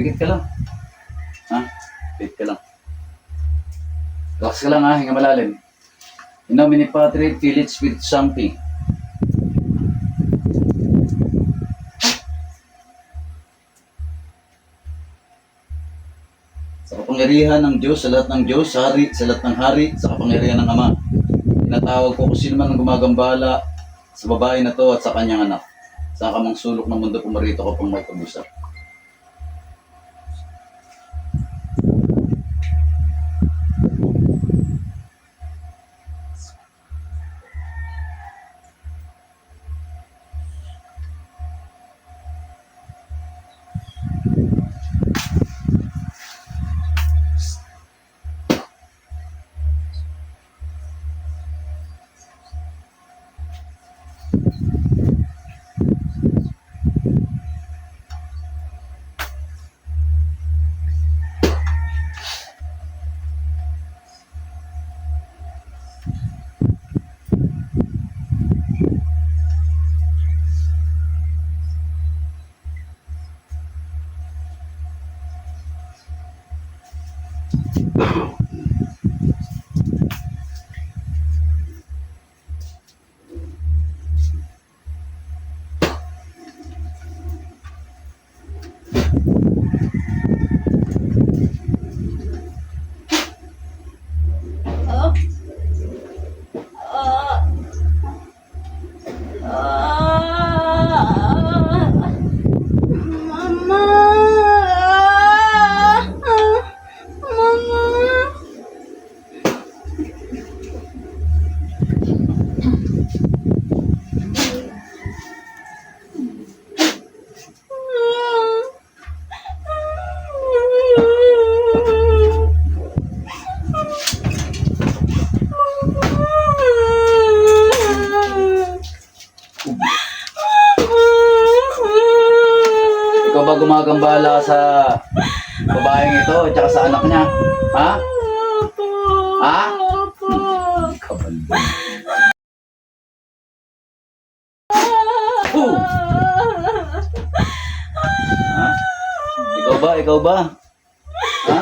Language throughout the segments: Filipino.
Pigit ka lang. Ha? Pigit ka lang. Relax ka lang ha, hinga malalim. In nomine Patri, Filii, Spiritus Sancti. Sa kapangyarihan ng Diyos, sa lahat ng Diyos, sa hari, sa lahat ng hari, sa kapangyarihan ng Ama. Tinatawag ko kung sino man ang gumagambala sa babae na to at sa kanyang anak. Sa kamang sulok ng mundo, pumarito ko pang may pag-usap. Ikaw ba gumagambala sa babaeng ito at saka sa anak niya? Ha? Ha? Kabalo. Ha? Ikaw ba? Ikaw ba? Ha?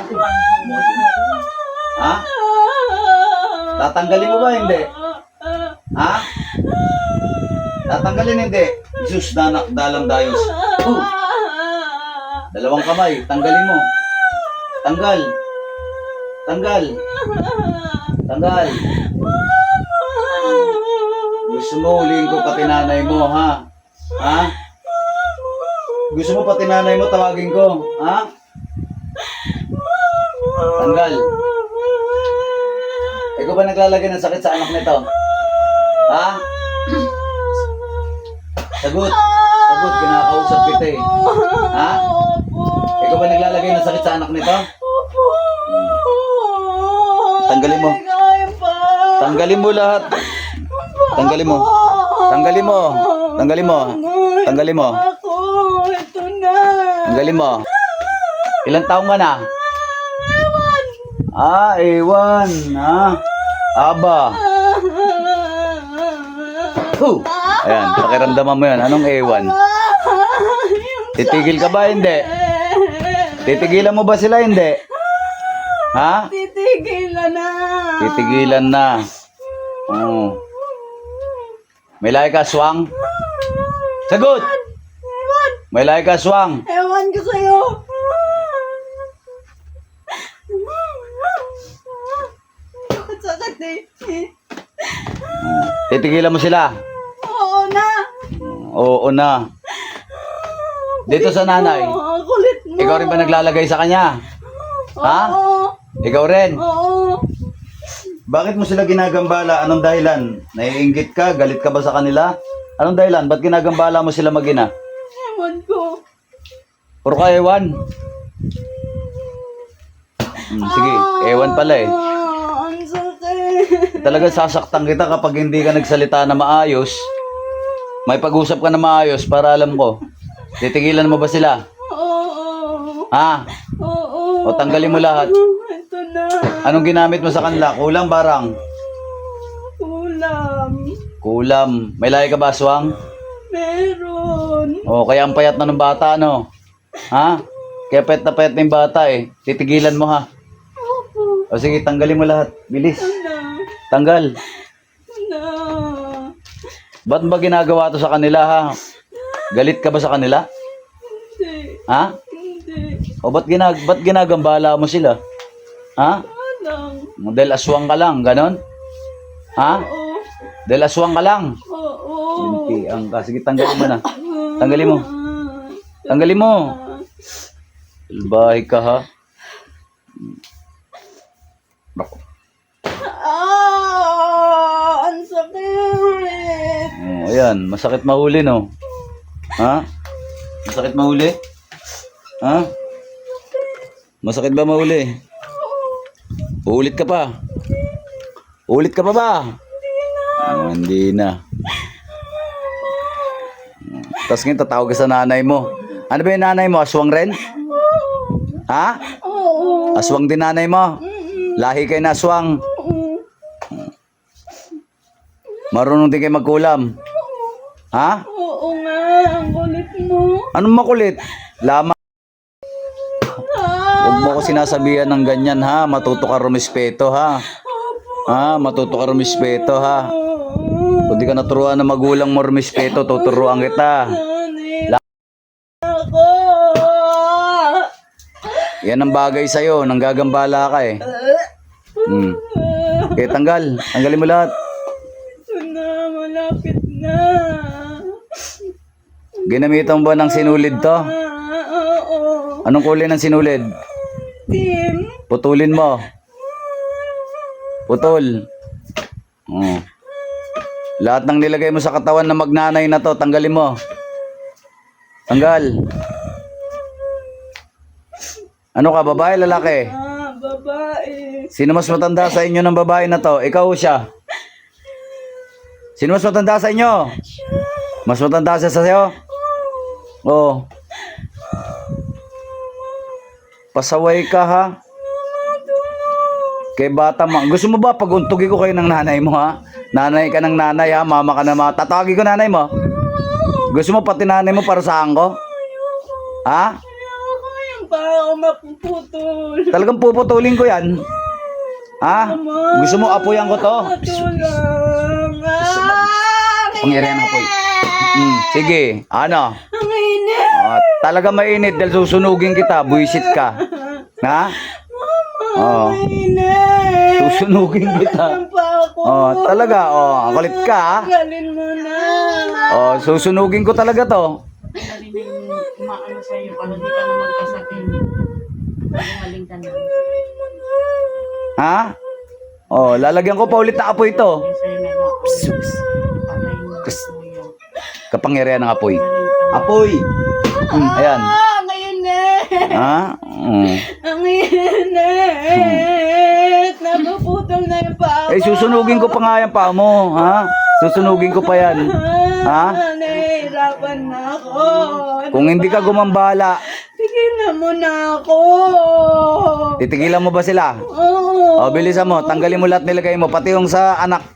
Ha? Tatanggalin mo ba? Hindi. Ha? Tatanggalin hindi. Jesus, danak, dalang dayos. Dalawang kamay, tanggalin mo. Tanggal. Tanggal. Tanggal. Gusto mo huliin ko pati nanay mo, ha? Ha? Gusto mo pati nanay mo tawagin ko, ha? Tanggal. Ikaw ba naglalagay ng sakit sa anak nito? Ha? Sagot. Sagot, kinakausap kita eh. Ha? Ikaw ba naglalagay ng sakit sa anak nito? Tanggalin mo. Tanggalin mo lahat. Tanggalin mo. Tanggalin mo. Tanggalin mo. Tanggalin mo. Tanggalin mo. Ilang taong ka na? Ewan. Ha? Aba. Ayan, pakiramdaman mo yan. Anong ewan? Titigil ka ba? Hindi. Titigilan mo ba sila? Hindi. Ha? Titigilan na. Titigilan na. Oh. May lahi ka, swang? Sagot! May lahi ka, swang? Ewan ko sa'yo. Sakit eh. Titigilan mo sila? Oo na. Oo na. Dito sa nanay, Kulit mo. ikaw rin ba naglalagay sa kanya? Ha? Oo. Ikaw rin? Oo. Bakit mo sila ginagambala? Anong dahilan? Naiinggit ka? Galit ka ba sa kanila? Anong dahilan? Ba't ginagambala mo sila mag-ina? Ewan ko. Puro ka ewan. Sige, ewan pala eh. Ang sakit. Talaga sasaktan kita kapag hindi ka nagsalita na maayos. May pag-usap ka na maayos para alam ko. Titigilan mo ba sila? Oo. Ha? Oo. O tanggalin mo lahat. Ito na. Anong ginamit mo sa kanila? Kulam barang? Ulam. Kulam. May lahi ka ba, aswang? Meron. O, kaya ang payat na ng bata, no? Ha? Kaya payat na yung bata eh. Titigilan mo ha. Opo. O sige, tanggalin mo lahat. Bilis. Na. Tanggal. Na. Ba't ba ginagawa to sa kanila ha? Galit ka ba sa kanila? Hindi. Ha? Hindi. O ba't ginagambala mo sila? Ha? Walang. Dahil aswang ka lang, ganon? Ha? Oo. Dahil aswang ka lang. Oo. Ang ka. Sige, tanggalin mo na. Tanggalin mo. Tanggalin mo. Bahay ka ha. Ang sakit. Oh, ayan, masakit mahuli no. Ha? Masakit mahuli? Ha? Masakit ba mahuli? Uulit ka pa. Uulit ka pa ba? Oh, hindi na. Tapos ngayon tatawag ka sa nanay mo. Ano ba yung nanay mo? Aswang rin? Ha? Oo. Aswang din nanay mo? Lahi kayo na aswang. Oo. Marunong din kayo magkulam. Ha? Oo nga. Ang kulit mo. Anong makulit? Lama. Huwag mo ko sinasabihan ng ganyan ha. Matuto ka rumispeto ha. Ha? Matuto ka rumispeto ha. Kung di ka naturuan ng magulang mo rumispeto, tuturuan kita. Ako. Yan ang bagay sa'yo. Nanggagambala ka eh. Eh, tanggal. Tanggalin mo lahat. Ito na. Malapit na. Ginamitan mo ba ng sinulid to? Oo. Anong kulay ng sinulid? Tim. Putulin mo. Putol. Oh. Lahat ng nilagay mo sa katawan na magnanay na to, tanggalin mo. Tanggal. Ano ka, babae, lalaki? Babae. Sino mas matanda sa inyo ng babae na to? Ikaw o siya? Sino mas matanda sa inyo? Mas matanda siya sa sa'yo? Oo. Pasaway ka ha? Kay bata mo. Gusto mo ba paguntugin ko kayo ng nanay mo ha? Nanay ka ng nanay ha? Mama ka na mama. Tatawagin ko nanay mo? Gusto mo pati nanay mo para saan ko? Ha? Ayoko yung paa ko mapuputol. Talagang puputulin ko yan. Ha? Gusto mo apuyan ko to? Tulang. Pangyarihan ng apoy. Sige. Ano? Ang init. Talaga mainit dahil susunugin kita. Buisit ka. Ha? Oh. Ang init. Susunugin kita. Ang paa ko. Talaga. Ang kulit ka ha? Galin mo na. Susunugin ko talaga to. Dali na yung umaano sa'yo para di ka na magkasakit. Maling ka na. Ha? Lalagyan ko pa ulit na apoy ito. Yung sa'yo na patay mo tuyo. Kapangyarihan ng apoy. Apoy! Ayan. Ang init. Ha? Ang init. Napuputol na yung paa ko. Susunugin ko pa nga yan pa mo. Ha? Susunugin ko pa yan. Ha? Nahihirapan na ako. Kung hindi ka gumambala, Tigilan mo na ako. titigilan mo ba sila? Oo. Bilisan mo. Tanggalin mo lahat nilagay mo. Pati yung sa anak.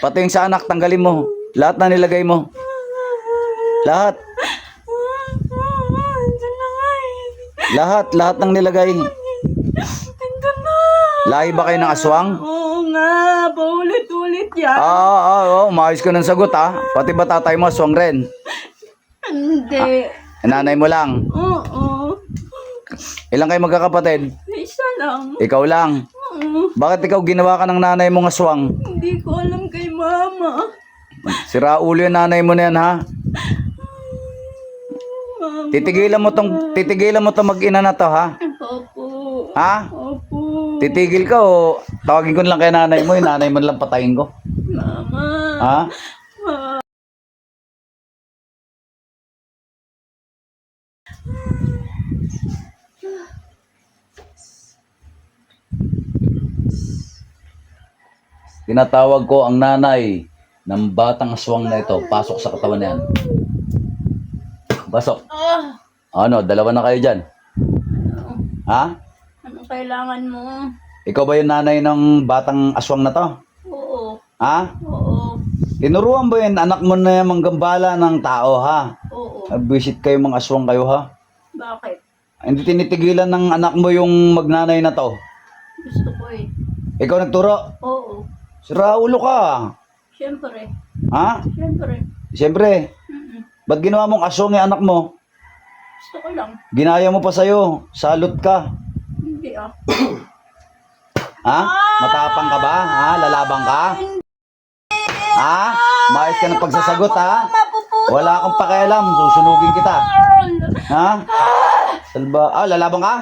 Pati yung sa anak, tanggalin mo. Lahat na nilagay mo. Lahat. Ito na nga eh. Lahat ng nilagay. Ito na. Lahi ba kayo ng aswang? Oo nga. Paulit-ulit yan. Maayos ka ng sagot ha. Pati ba tatay mo aswang rin? Hindi. Nanay mo lang. Oo. Ilang kayo magkakapatid? Isa lang. Ikaw lang. Oo. Bakit ikaw ginawa ka ng nanay mong aswang? Hindi ko alam kay mama. Sira ulo yung nanay mo na yan ha. Mama. Titigilan mo tong mag-ina na to ha. Opo. Ha? Opo. Titigil ka o tawagin ko na lang kay nanay mo, yung nanay mo na lang patayin ko. Mama. Ha? Tinatawag ko ang nanay ng batang aswang na ito. Pasok sa katawan na yan. Pasok. Ano, dalawa na kayo dyan. Ha? Anong kailangan mo? Ikaw ba yung nanay ng batang aswang na to? Oo. Ha? Oo. Tinuruan ba yun anak mo na manggambala ng tao ha? Oo. Visit kayo mga aswang kayo ha? Bakit? Hindi tinitigilan ng anak mo yung magnanay na to. Gusto ko eh. Ikaw nagturo. Oo. Sira ulo ka. Siyempre. Ha? Siyempre. Siyempre. Mm-mm. Ba't ginawa mong asong yung anak mo? Gusto ko lang. Ginaya mo pa sa'yo. Salot ka. Hindi ah. Ha? Matapang ka ba? Ha? Lalabang ka? Ha? Maayos ka ng pagsasagot ha? Mapuputo. Wala akong pakialam. Susunugin kita. Ha? Salba. Lalabang ka?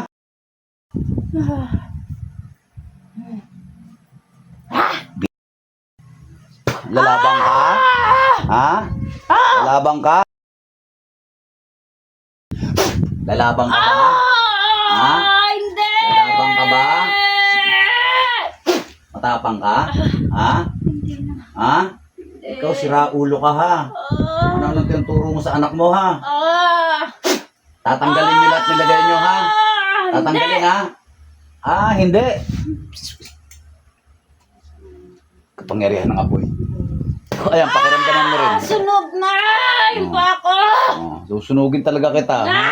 Lalabang ka? Ha? Lalabang ka? Lalabang ka ba? Ha? Hindi. Lalabang ka ba? Matapang ka? Ha? Hindi na. Ha? Ikaw sira ulo ka ha? Ano nang tinuturo mo sa anak mo ha? Tatanggalin niyo lahat nilagay niyo ha? Tatanggalin ha? Hindi. Kapangyarihan ng apoy. Ayan, pakiramdaman mo rin. Sunog na! Yung bako! Susunugin talaga kita. Ha?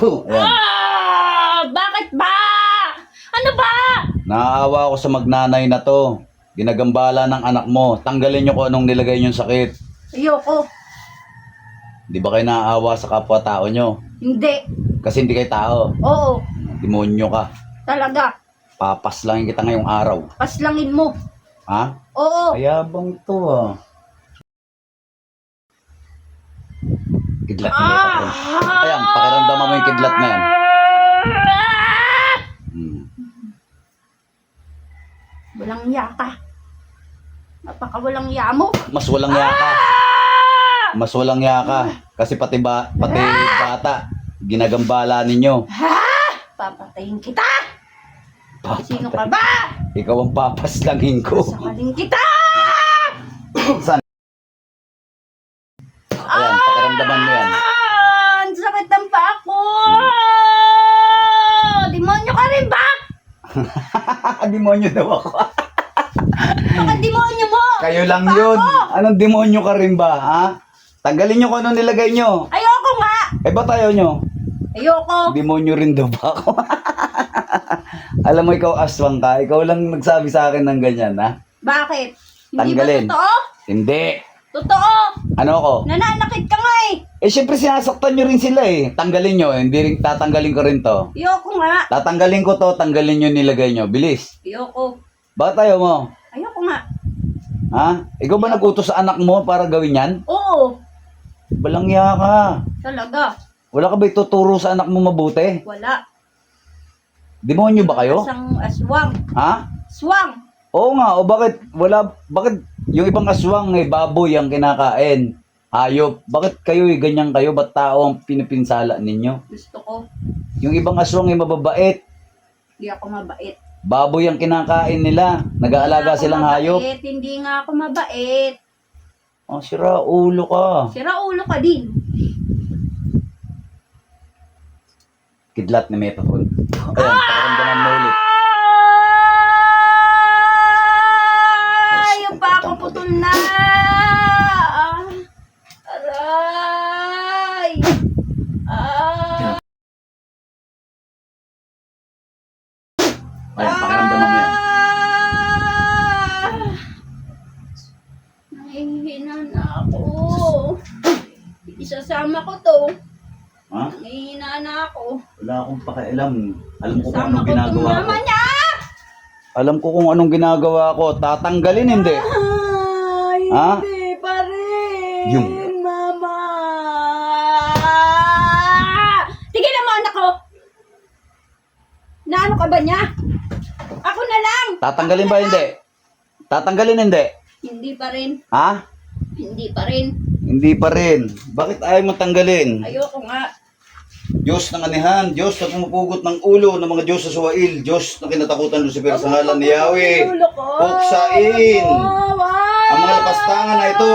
Ayan. Bakit ba? Ano ba? Naaawa ako sa magnanay na to. Ginagambala ng anak mo. Tanggalin niyo kung anong nilagay niyong sakit. Ayoko. Di ba kayo naaawa sa kapwa-tao nyo? Hindi. Kasi hindi kayo tao. Oo. Demonyo ka. Talaga. Papaslangin kita ngayong araw. Paslangin mo. Ha? Oo. Ayabang to Kidlat na ito. Ayan, pakiramdaman mo yung kidlat na yan. Walang iya ka. Napakawalang iya mo. Mas walang yaka. Mas walang yaka. Kasi pati bata, ginagambala ninyo. Papatayin kita. Sino ka ba? Ikaw ang papaslangin ko. Sakaling kita. Saan? Ayan, pakiramdaman mo yan. Ang sakit ng paa ko. Demonyo ka rin ba? Demonyo daw ako. Baka demonyo mo. Kayo lang yun. Anong demonyo ka rin ba, ha? Tanggalin nyo kung anong nilagay nyo. Ayoko nga. Ba't ayaw nyo? Ayoko. Demonyo rin daw ba ako? Alam mo, ikaw aswang ka. Ikaw lang nagsabi sa akin ng ganyan, ha? Bakit? Hindi Tanggalin. ba totoo? Hindi. Totoo. Ano ako? Nananakit ka nga eh. Syempre sinasaktan nyo rin sila eh. Tanggalin nyo. Hindi rin, tatanggalin ko rin to. Ayoko nga. Tatanggalin ko to, tanggalin nyo nilagay nyo. Bilis. Ayoko. Bakit ayaw mo? Ayoko nga. Ha? Ikaw ba nagutos sa anak mo para gawin yan? Oo. Balangya ka. Talaga. Wala ka ba ituturo sa anak mo mabuti? Wala. Demonyo ba kayo? Isang aswang. Ha? Swang. Oo nga, o bakit yung ibang aswang baboy ang kinakain? Hayop. Bakit kayo ganyan kayo? Ba't tao ang pinipinsala ninyo? Gusto ko. Yung ibang aswang mababait. Hindi ako mabait. Baboy ang kinakain nila. Nag-aalaga silang hayop. Hindi nga ako mabait. Sira ulo ka. Sira ulo ka din. Kidlat ni Metapon. Ayan, pakiramdaman mo ulit. Yung pa ako putol na. Aray. Ayan, pakiramdaman mo yan. Nangihina na ako. Isasama ko to. Ha? Nangihina na ako. Wala akong pakialam. Alam ko kung Isasama anong ko tong ginagawa ko. mama niya. Alam ko kung anong ginagawa ko. Tatanggalin, hindi. Ha? Hindi pa rin. Yung. Mama. Tigilan mo anak ko. Naano ka ba niya? Ako na lang. Tatanggalin ba, hindi? Tatanggalin, hindi. Hindi pa rin. Ha? Hindi pa rin. Hindi pa rin. Bakit ayaw mo tanggalin? Ayoko nga. Diyos ng anihan, Diyos na pumupugot ng ulo ng mga Diyos sa Suwail, Diyos na kinatakutan Lucifer sa ngalan ni Yahweh. Puksain ang mga lapastangan na ito.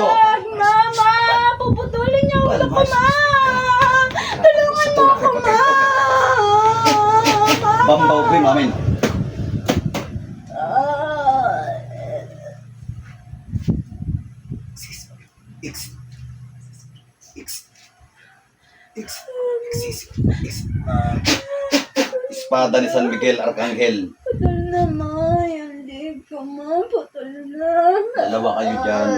Mama, puputulin niya ulo ko, ma. Tulungan mo ako, ma. Bambaw cream, amin. X. Espada ni San Miguel Arcangel. Putol na, ma. Yung leg ko, ma. Putol na. Dalawa kayo dyan.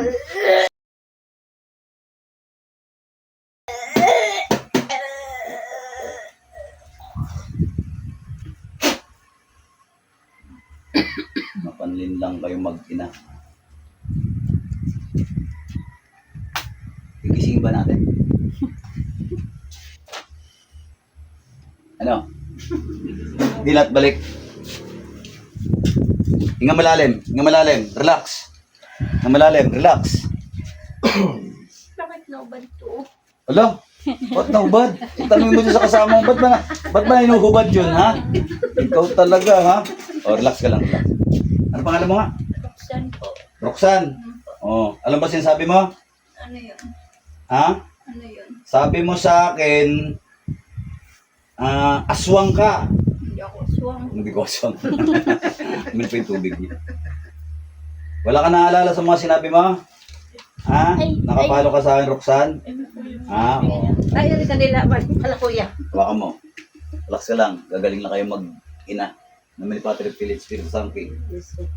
Mapanlin lang kayo mag-ina. Gigising ba natin? Ano? Dilat balik. Hinga malalim. Hinga malalim. Relax. Hinga malalim. Relax. Bakit naubad to? Alo? Ba't naubad? Itanong mo dyan sa kasama mo. Ba't ba inuhubad yun, ha? Ikaw talaga, ha? O, relax ka lang. Relax. Ano pangalan mo nga? Roxanne po. Roxanne. O, alam ba sinasabi mo? Ano yun? Ha? Ano yun? Sabi mo sa akin, aswang ka. Hindi ako aswang. Hindi ko aswang. Amin pa yung tubig niya. Wala ka naalala sa mga sinabi mo? Ha? Nakapalo ka sa akin, Roxanne? Oo. Ay, ano kanila, pala kuya. Hawakan mo. Relax ka lang. Gagaling na kayo mag-ina. Na may Patrick Phillips, Spirit Sanki. Yes, po.